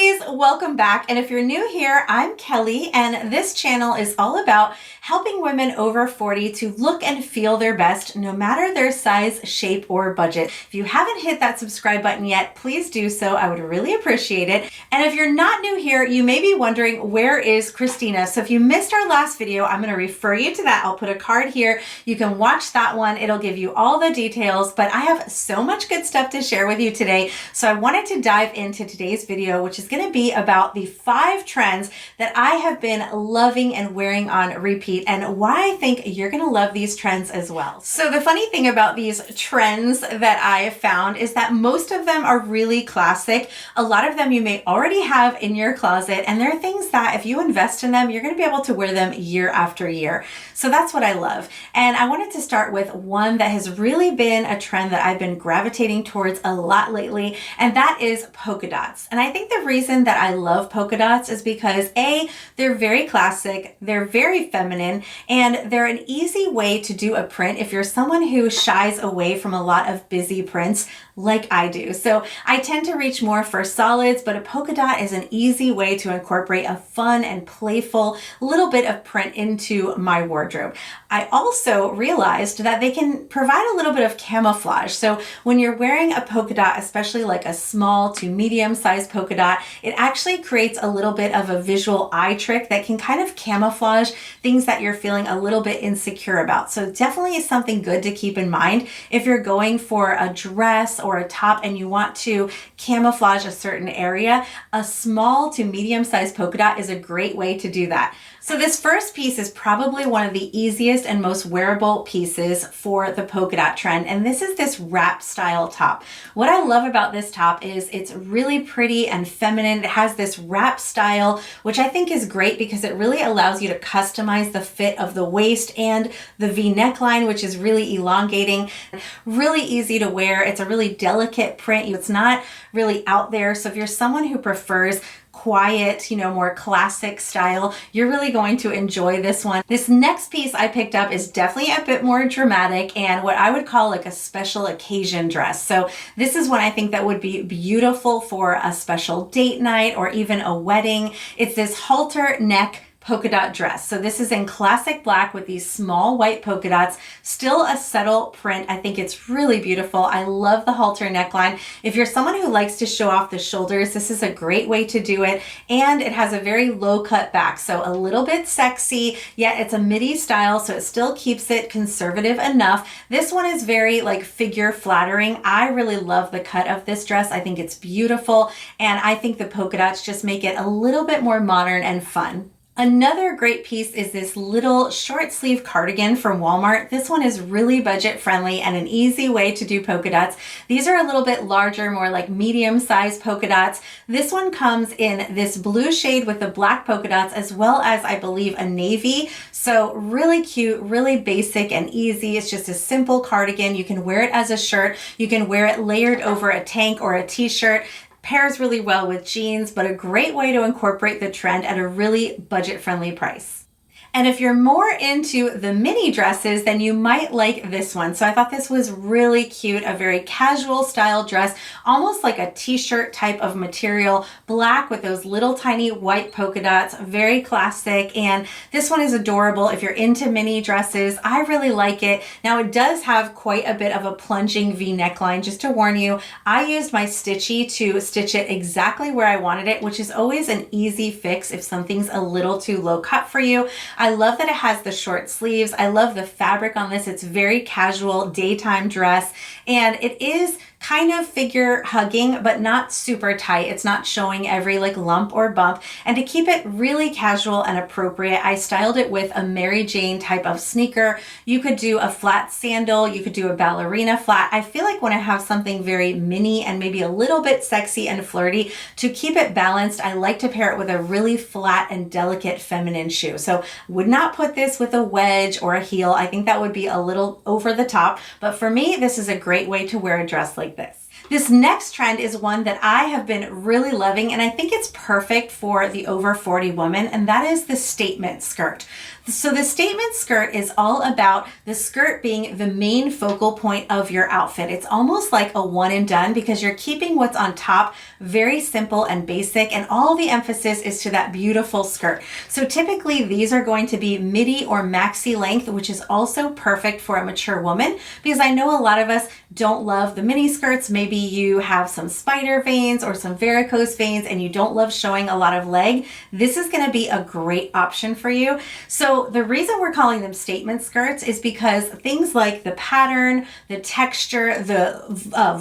ladies, welcome back. And if you're new here, I'm Kelly, and this channel is all about helping women over 40 to look and feel their best, no matter their size, shape, or budget. If you haven't hit that subscribe button yet, please do so. I would really appreciate it. And if you're not new here, you may be wondering, where is Christina? So if you missed our last video, I'm going to refer you to that. I'll put a card here. You can watch that one. It'll give you all the details, but I have so much good stuff to share with you today. So I wanted to dive into today's video, which is going to be about the 5 trends that I have been loving and wearing on repeat, and why I think you're going to love these trends as well. So the funny thing about these trends that I found is that most of them are really classic. A lot of them you may already have in your closet, and they're things that if you invest in them, you're going to be able to wear them year after year. So that's what I love. And I wanted to start with one that has really been a trend that I've been gravitating towards a lot lately, and that is polka dots. And I think the reason that I love polka dots is because A, they're very classic, they're very feminine, and they're an easy way to do a print if you're someone who shies away from a lot of busy prints like I do. So I tend to reach more for solids, but a polka dot is an easy way to incorporate a fun and playful little bit of print into my wardrobe. I also realized that they can provide a little bit of camouflage. So when you're wearing a polka dot, especially like a small to medium sized polka dot, it actually creates a little bit of a visual eye trick that can kind of camouflage things that you're feeling a little bit insecure about. So definitely is something good to keep in mind if you're going for a dress or a top and you want to camouflage a certain area. A small to medium sized polka dot is a great way to do that. So this first piece is probably one of the easiest and most wearable pieces for the polka dot trend, and this is this wrap style top. What I love about this top is it's really pretty and feminine. It has this wrap style, which I think is great because it really allows you to customize the fit of the waist and the V neckline, which is really elongating. Really easy to wear. It's a really delicate print. It's not really out there. So if you're someone who prefers quiet, more classic style, you're really going to enjoy this one. This next piece I picked up is definitely a bit more dramatic and what I would call like a special occasion dress. So this is one I think that would be beautiful for a special date night or even a wedding. It's this halter neck polka dot dress. So this is in classic black with these small white polka dots, still a subtle print. I think it's really beautiful. I love the halter neckline. If you're someone who likes to show off the shoulders, this is a great way to do it. And it has a very low cut back, so a little bit sexy, yet it's a midi style, so it still keeps it conservative enough. This one is very like figure flattering. I really love the cut of this dress. I think it's beautiful, and I think the polka dots just make it a little bit more modern and fun. Another great piece is this little short sleeve cardigan from Walmart. This one is really budget friendly and an easy way to do polka dots. These are a little bit larger, more like medium sized polka dots. This one comes in this blue shade with the black polka dots, as well as I believe a navy. So really cute, really basic and easy. It's just a simple cardigan. You can wear it as a shirt. You can wear it layered over a tank or a t-shirt. Pairs really well with jeans, but a great way to incorporate the trend at a really budget-friendly price. And if you're more into the mini dresses, then you might like this one. So I thought this was really cute, a very casual style dress, almost like a t-shirt type of material, black with those little tiny white polka dots, very classic. And this one is adorable if you're into mini dresses. I really like it. Now it does have quite a bit of a plunging V neckline. Just to warn you, I used my stitchy to stitch it exactly where I wanted it, which is always an easy fix if something's a little too low cut for you. I love that it has the short sleeves. I love the fabric on this. It's very casual daytime dress, and it is kind of figure hugging, but not super tight. It's not showing every like lump or bump. And to keep it really casual and appropriate, I styled it with a Mary Jane type of sneaker. You could do a flat sandal. You could do a ballerina flat. I feel like when I have something very mini and maybe a little bit sexy and flirty, to keep it balanced, I like to pair it with a really flat and delicate feminine shoe. So would not put this with a wedge or a heel. I think that would be a little over the top. But for me, this is a great way to wear a dress like this. This next trend is one that I have been really loving, and I think it's perfect for the over 40 woman, and that is the statement skirt. So the statement skirt is all about the skirt being the main focal point of your outfit. It's almost like a one and done because you're keeping what's on top very simple and basic, and all the emphasis is to that beautiful skirt. So typically these are going to be midi or maxi length, which is also perfect for a mature woman, because I know a lot of us don't love the mini skirts. Maybe you have some spider veins or some varicose veins and you don't love showing a lot of leg. This is going to be a great option for you. So the reason we're calling them statement skirts is because things like the pattern, the texture, the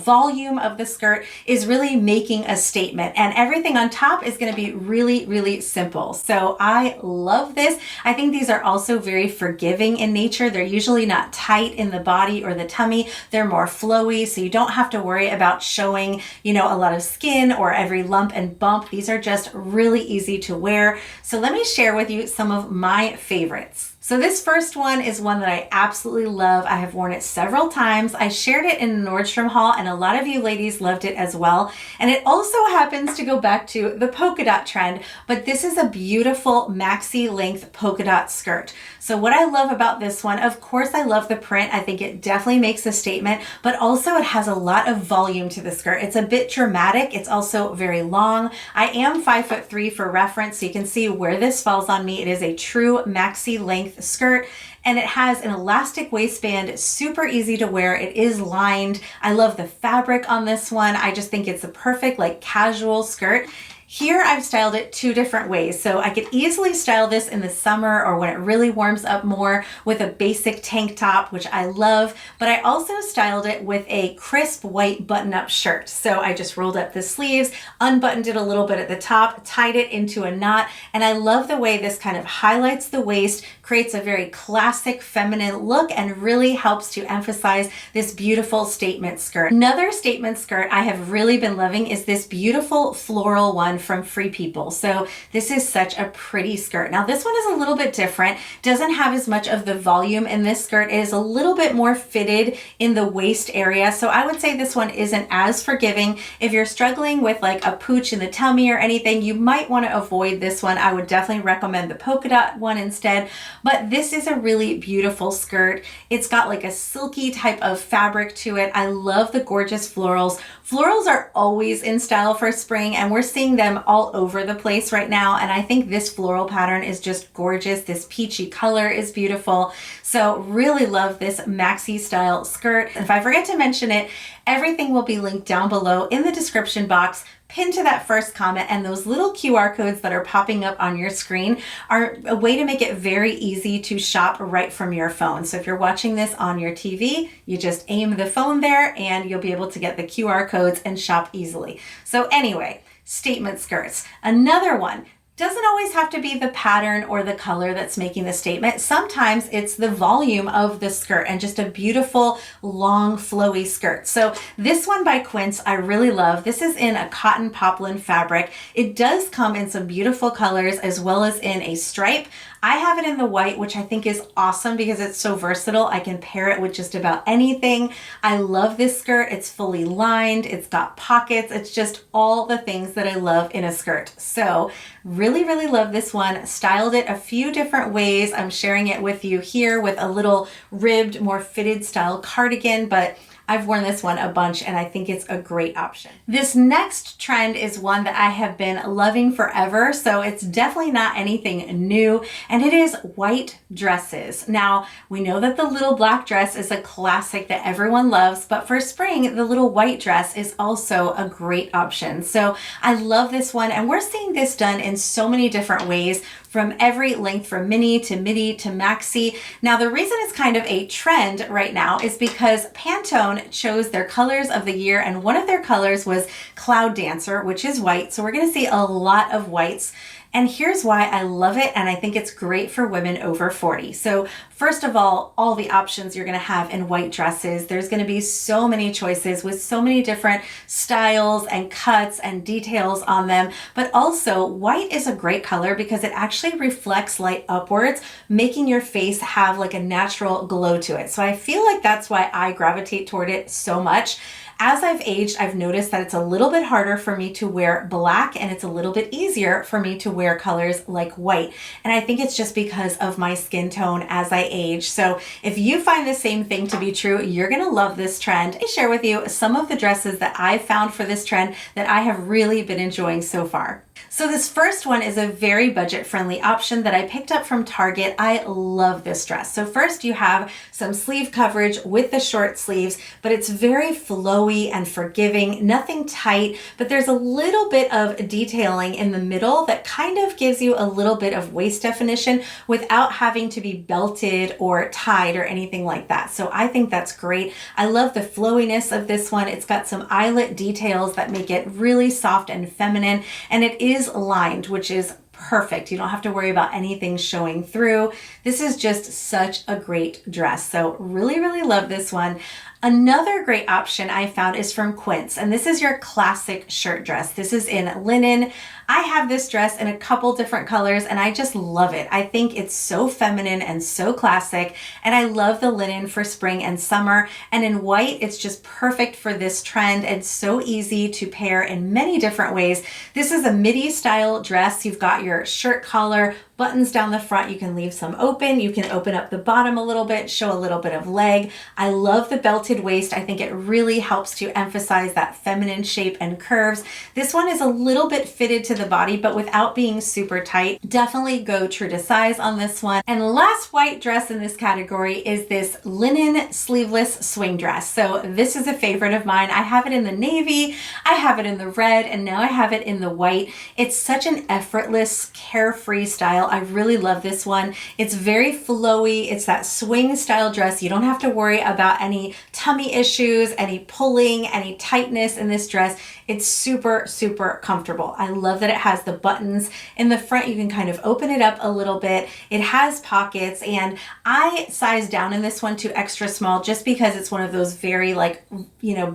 volume of the skirt is really making a statement, and everything on top is going to be really, really simple. So I love this. I think these are also very forgiving in nature. They're usually not tight in the body or the tummy. They're more flowy, so you don't have to worry about showing, a lot of skin or every lump and bump. These are just really easy to wear. So let me share with you some of my favorites. So this first one is one that I absolutely love. I have worn it several times. I shared it in a Nordstrom haul, and a lot of you ladies loved it as well. And it also happens to go back to the polka dot trend, but this is a beautiful maxi length polka dot skirt. So what I love about this one, of course, I love the print. I think it definitely makes a statement, but also it has a lot of volume to the skirt. It's a bit dramatic. It's also very long. I am 5'3" for reference, so you can see where this falls on me. It is a true maxi length skirt, and it has an elastic waistband, super easy to wear. It is lined. I love the fabric on this one. I just think it's a perfect casual skirt. Here I've styled it two different ways. So I could easily style this in the summer or when it really warms up more with a basic tank top, which I love, but I also styled it with a crisp white button-up shirt. So I just rolled up the sleeves, unbuttoned it a little bit at the top, tied it into a knot, and I love the way this kind of highlights the waist, creates a very classic feminine look, and really helps to emphasize this beautiful statement skirt. Another statement skirt I have really been loving is this beautiful floral one from Free People. So this is such a pretty skirt. Now this one is a little bit different, doesn't have as much of the volume in this skirt. It is a little bit more fitted in the waist area. So I would say this one isn't as forgiving. If you're struggling with a pooch in the tummy or anything, you might want to avoid this one. I would definitely recommend the polka dot one instead. But this is a really beautiful skirt. It's got a silky type of fabric to it. I love the gorgeous florals. Florals are always in style for spring, and we're seeing them all over the place right now. And I think this floral pattern is just gorgeous. This peachy color is beautiful. So really love this maxi style skirt. If I forget to mention it, everything will be linked down below in the description box, pinned to that first comment, and those little QR codes that are popping up on your screen are a way to make it very easy to shop right from your phone. So if you're watching this on your TV, you just aim the phone there and you'll be able to get the QR codes and shop easily. So anyway, statement skirts. Another one. Doesn't always have to be the pattern or the color that's making the statement. Sometimes it's the volume of the skirt and just a beautiful, long, flowy skirt. So this one by Quince I really love. This is in a cotton poplin fabric. It does come in some beautiful colors as well as in a stripe. I have it in the white, which I think is awesome because it's so versatile. I can pair it with just about anything. I love this skirt. It's fully lined. It's got pockets. It's just all the things that I love in a skirt. So really, really love this one. Styled it a few different ways. I'm sharing it with you here with a little ribbed, more fitted style cardigan, but I've worn this one a bunch and I think it's a great option. This next trend is one that I have been loving forever, so it's definitely not anything new, and it is white dresses. Now, we know that the little black dress is a classic that everyone loves, but for spring, the little white dress is also a great option. So I love this one, and we're seeing this done in so many different ways, from every length, from mini to midi to maxi. Now, the reason it's kind of a trend right now is because Pantone chose their colors of the year, and one of their colors was Cloud Dancer, which is white. So we're gonna see a lot of whites. And here's why I love it, and I think it's great for women over 40. So first of all the options you're gonna have in white dresses. There's gonna be so many choices with so many different styles and cuts and details on them. But also, white is a great color because it actually reflects light upwards, making your face have a natural glow to it. So I feel like that's why I gravitate toward it so much. As I've aged, I've noticed that it's a little bit harder for me to wear black, and it's a little bit easier for me to wear colors like white. And I think it's just because of my skin tone as I age. So if you find the same thing to be true, you're gonna love this trend. I share with you some of the dresses that I found for this trend that I have really been enjoying so far. So this first one is a very budget-friendly option that I picked up from Target. I love this dress. So first you have some sleeve coverage with the short sleeves, but it's very flowy and forgiving, nothing tight, but there's a little bit of detailing in the middle that kind of gives you a little bit of waist definition without having to be belted or tied or anything like that. So I think that's great. I love the flowiness of this one. It's got some eyelet details that make it really soft and feminine, and it is lined, which is perfect. You don't have to worry about anything showing through. This is just such a great dress. So really, really love this one. Another great option I found is from Quince, and this is your classic shirt dress. This is in linen. I have this dress in a couple different colors and I just love it. I think it's so feminine and so classic, and I love the linen for spring and summer. And in white, it's just perfect for this trend and so easy to pair in many different ways. This is a midi style dress. You've got your shirt collar, buttons down the front. You can leave some open. You can open up the bottom a little bit, show a little bit of leg. I love the belted waist. I think it really helps to emphasize that feminine shape and curves. This one is a little bit fitted to the body, but without being super tight. Definitely go true to size on this one. And last white dress in this category is this linen sleeveless swing dress. So this is a favorite of mine. I have it in the navy, I have it in the red, and now I have it in the white. It's such an effortless, carefree style. I really love this one. It's very flowy. It's that swing style dress. You don't have to worry about any tummy issues, any pulling, any tightness in this dress. It's super, super comfortable. I love that it has the buttons in the front. You can kind of open it up a little bit. It has pockets, and I sized down in this one to extra small just because it's one of those very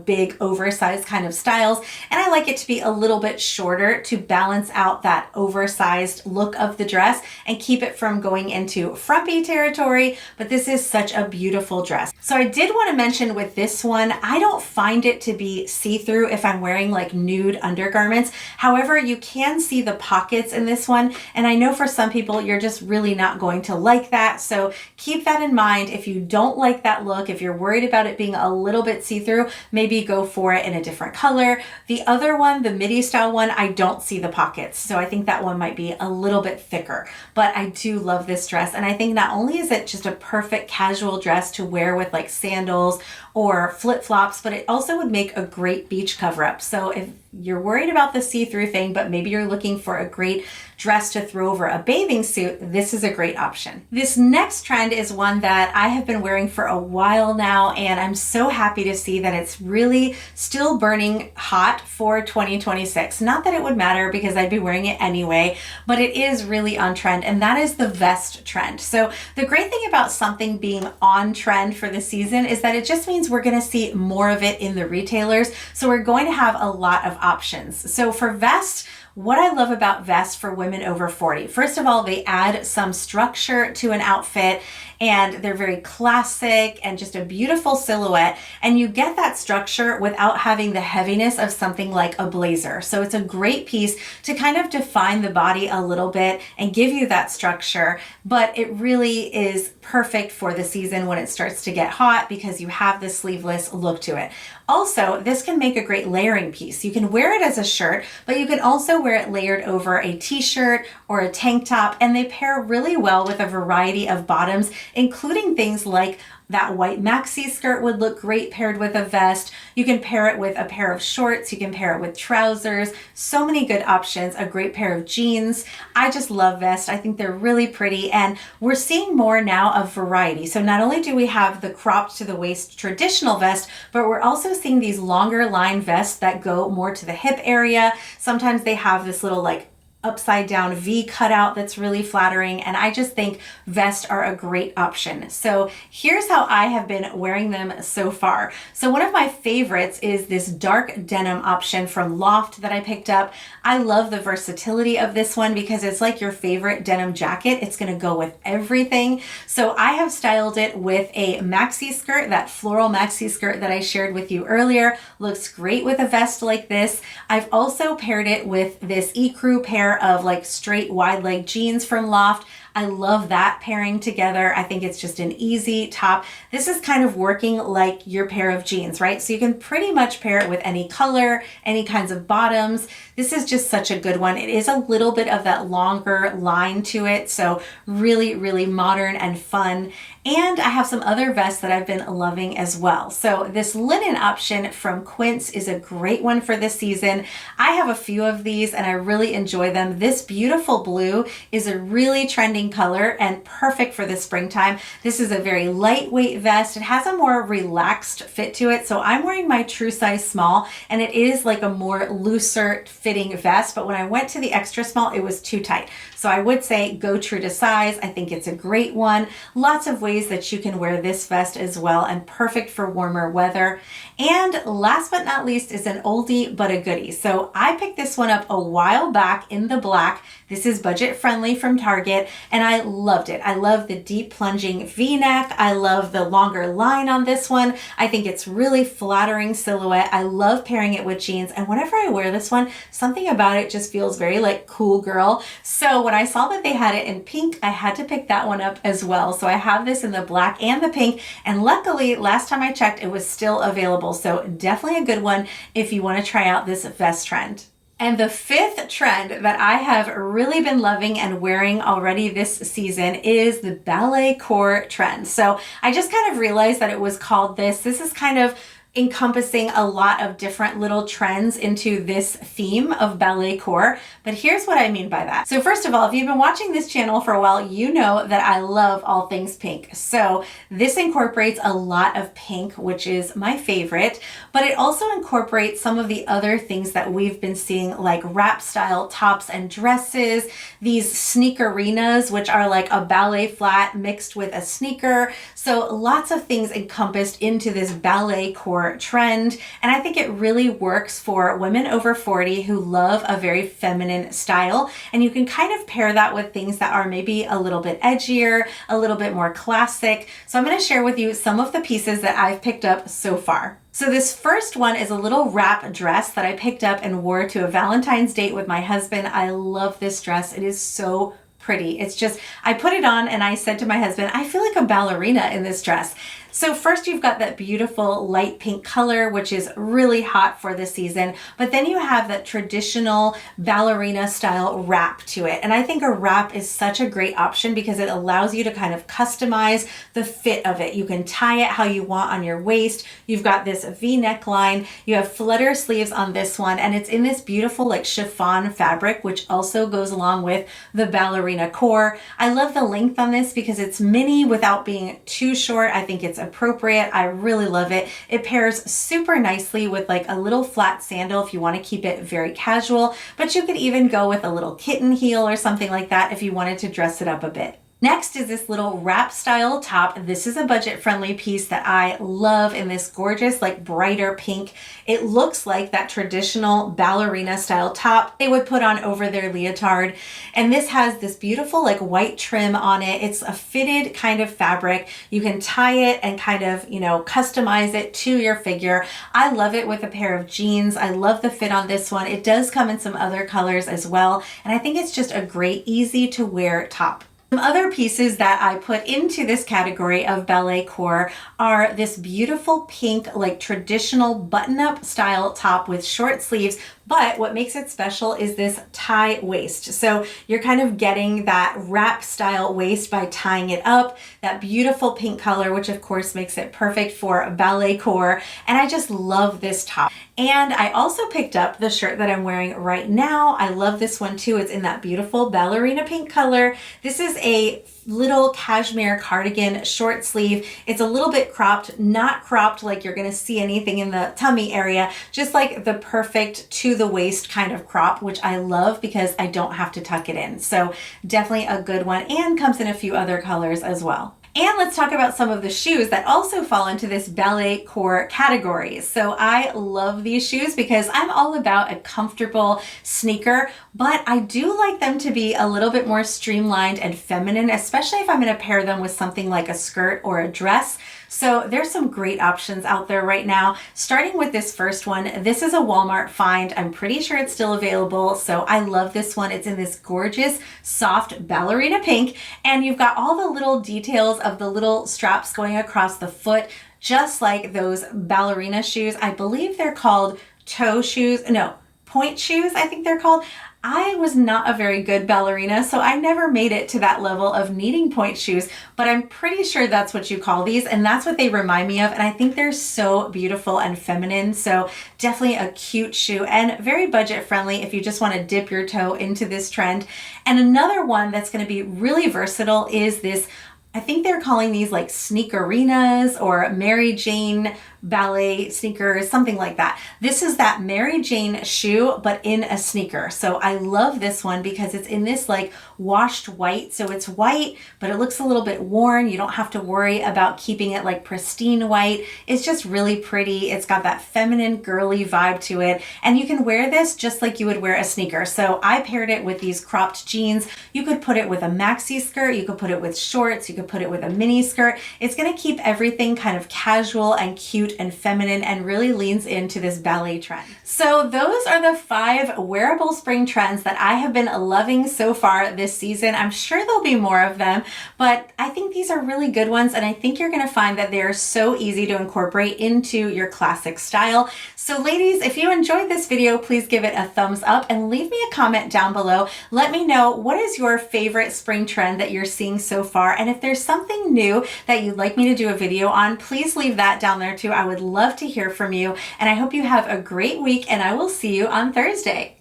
big oversized kind of styles. And I like it to be a little bit shorter to balance out that oversized look of the dress and keep it from going into frumpy territory. But this is such a beautiful dress. So I did want to mention with this one, I don't find it to be see-through if I'm wearing like nude undergarments. However, you can see the pockets in this one. And I know for some people, you're just really not going to like that. So keep that in mind. If you don't like that look, if you're worried about it being a little bit see-through, maybe go for it in a different color. The other one, the midi style one, I don't see the pockets. So I think that one might be a little bit thicker, but I do love this dress. And I think not only is it just a perfect casual dress to wear with like sandals or flip-flops, but it also would make a great beach cover-up. So if you're worried about the see-through thing, but maybe you're looking for a great dress to throw over a bathing suit, this is a great option. This next trend is one that I have been wearing for a while now, and I'm so happy to see that it's really still burning hot for 2026. Not that it would matter because I'd be wearing it anyway, but it is really on trend, and that is the vest trend. So the great thing about something being on trend for the season is that it just means we're going to see more of it in the retailers. So we're going to have a lot of options. So for vests, what I love about vests for women over 40, first of all, they add some structure to an outfit, and they're very classic and just a beautiful silhouette. And you get that structure without having the heaviness of something like a blazer. So it's a great piece to kind of define the body a little bit and give you that structure. But it really is perfect for the season when it starts to get hot because you have the sleeveless look to it. Also, this can make a great layering piece. You can wear it as a shirt, but you can also wear it layered over a t-shirt or a tank top, and they pair really well with a variety of bottoms, including things like that white maxi skirt would look great paired with a vest. You can pair it with a pair of shorts. You can pair it with trousers. So many good options. A great pair of jeans. I just love vests. I think they're really pretty, and we're seeing more now of variety. So not only do we have the cropped to the waist traditional vest, but we're also seeing these longer line vests that go more to the hip area. Sometimes they have this little like upside down V cutout that's really flattering, and I just think vests are a great option. So here's how I have been wearing them so far. So one of my favorites is this dark denim option from Loft that I picked up. I love the versatility of this one because it's like your favorite denim jacket. It's going to go with everything. So I have styled it with a maxi skirt, that floral maxi skirt that I shared with you earlier. Looks great with a vest like this. I've also paired it with this ecru pair of like straight wide leg jeans from Loft. I love that pairing together. I think it's just an easy top. This is kind of working like your pair of jeans, right? So you can pretty much pair it with any color, any kinds of bottoms. This is just such a good one. It is a little bit of that longer line to it. So really, really modern and fun. And I have some other vests that I've been loving as well. So this linen option from Quince is a great one for this season. I have a few of these and I really enjoy them. This beautiful blue is a really trending color and perfect for the springtime. This is a very lightweight vest. It has a more relaxed fit to it. So I'm wearing my true size small and it is like a more looser fitting vest. But when I went to the extra small, it was too tight. So I would say go true to size. I think it's a great one. Lots of ways that you can wear this vest as well and perfect for warmer weather. And last but not least is an oldie but a goodie. So I picked this one up a while back in the black. This is budget friendly from Target and I loved it. I love the deep plunging V-neck. I love the longer line on this one. I think it's really flattering silhouette. I love pairing it with jeans, and whenever I wear this one, something about it just feels very like cool girl. So when I saw that they had it in pink, I had to pick that one up as well. So I have this in the black and the pink, and luckily last time I checked it was still available. So definitely a good one if you want to try out this vest trend. And the fifth trend that I have really been loving and wearing already this season is the ballet-core trend. So I just kind of realized that it was called this. This is kind of encompassing a lot of different little trends into this theme of ballet-core. But here's what I mean by that. So first of all, if you've been watching this channel for a while, you know that I love all things pink. So this incorporates a lot of pink, which is my favorite, but it also incorporates some of the other things that we've been seeing, like wrap style tops and dresses, these sneakerinas, which are like a ballet flat mixed with a sneaker. So lots of things encompassed into this ballet-core trend, and I think it really works for women over 40 who love a very feminine style, and you can kind of pair that with things that are maybe a little bit edgier, a little bit more classic. So I'm going to share with you some of the pieces that I've picked up so far. So this first one is a little wrap dress that I picked up and wore to a Valentine's date with my husband. I love this dress. It is so pretty. It's just, I put it on and I said to my husband, I feel like a ballerina in this dress. So first you've got that beautiful light pink color, which is really hot for the season, but then you have that traditional ballerina style wrap to it. And I think a wrap is such a great option because it allows you to kind of customize the fit of it. You can tie it how you want on your waist. You've got this V neckline, you have flutter sleeves on this one, and it's in this beautiful like chiffon fabric, which also goes along with the ballerina core. I love the length on this because it's mini without being too short. I think it's appropriate. I really love it. It pairs super nicely with like a little flat sandal if you want to keep it very casual, but you could even go with a little kitten heel or something like that if you wanted to dress it up a bit. Next is this little wrap style top. This is a budget friendly piece that I love in this gorgeous like brighter pink. It looks like that traditional ballerina style top they would put on over their leotard. And this has this beautiful like white trim on it. It's a fitted kind of fabric. You can tie it and kind of, you know, customize it to your figure. I love it with a pair of jeans. I love the fit on this one. It does come in some other colors as well. And I think it's just a great, easy to wear top. Some other pieces that I put into this category of ballet-core are this beautiful pink, like traditional button-up style top with short sleeves, but what makes it special is this tie waist. So you're kind of getting that wrap style waist by tying it up, that beautiful pink color, which of course makes it perfect for ballet-core. And I just love this top. And I also picked up the shirt that I'm wearing right now. I love this one too. It's in that beautiful ballerina pink color. This is a little cashmere cardigan, short sleeve. It's a little bit cropped, not cropped like you're gonna see anything in the tummy area, just like the perfect to the waist kind of crop, which I love because I don't have to tuck it in. So definitely a good one, and comes in a few other colors as well. And let's talk about some of the shoes that also fall into this ballet-core category. So I love these shoes because I'm all about a comfortable sneaker, but I do like them to be a little bit more streamlined and feminine, especially if I'm going to pair them with something like a skirt or a dress. So there's some great options out there right now. Starting with this first one, this is a Walmart find. I'm pretty sure it's still available. So I love this one. It's in this gorgeous, soft ballerina pink. And you've got all the little details of the little straps going across the foot, just like those ballerina shoes. I believe they're called toe shoes. No, point shoes, I think they're called. I was not a very good ballerina, so I never made it to that level of needing point shoes, but I'm pretty sure that's what you call these, and that's what they remind me of, and I think they're so beautiful and feminine, so definitely a cute shoe and very budget friendly if you just want to dip your toe into this trend. And another one that's going to be really versatile is this, I think they're calling these like sneakerinas or Mary Jane ballet sneakers, something like that. This is that Mary Jane shoe, but in a sneaker. So I love this one because it's in this like washed white. So it's white, but it looks a little bit worn. You don't have to worry about keeping it like pristine white. It's just really pretty. It's got that feminine girly vibe to it. And you can wear this just like you would wear a sneaker. So I paired it with these cropped jeans. You could put it with a maxi skirt. You could put it with shorts. You could put it with a mini skirt. It's going to keep everything kind of casual and cute and feminine and really leans into this ballet trend. So those are the 5 wearable spring trends that I have been loving so far this season. I'm sure there'll be more of them, but I think these are really good ones, and I think you're going to find that they're so easy to incorporate into your classic style. So ladies, if you enjoyed this video, please give it a thumbs up and leave me a comment down below. Let me know what is your favorite spring trend that you're seeing so far, and if there's something new that you'd like me to do a video on, please leave that down there too. I would love to hear from you, and I hope you have a great week, and I will see you on Thursday.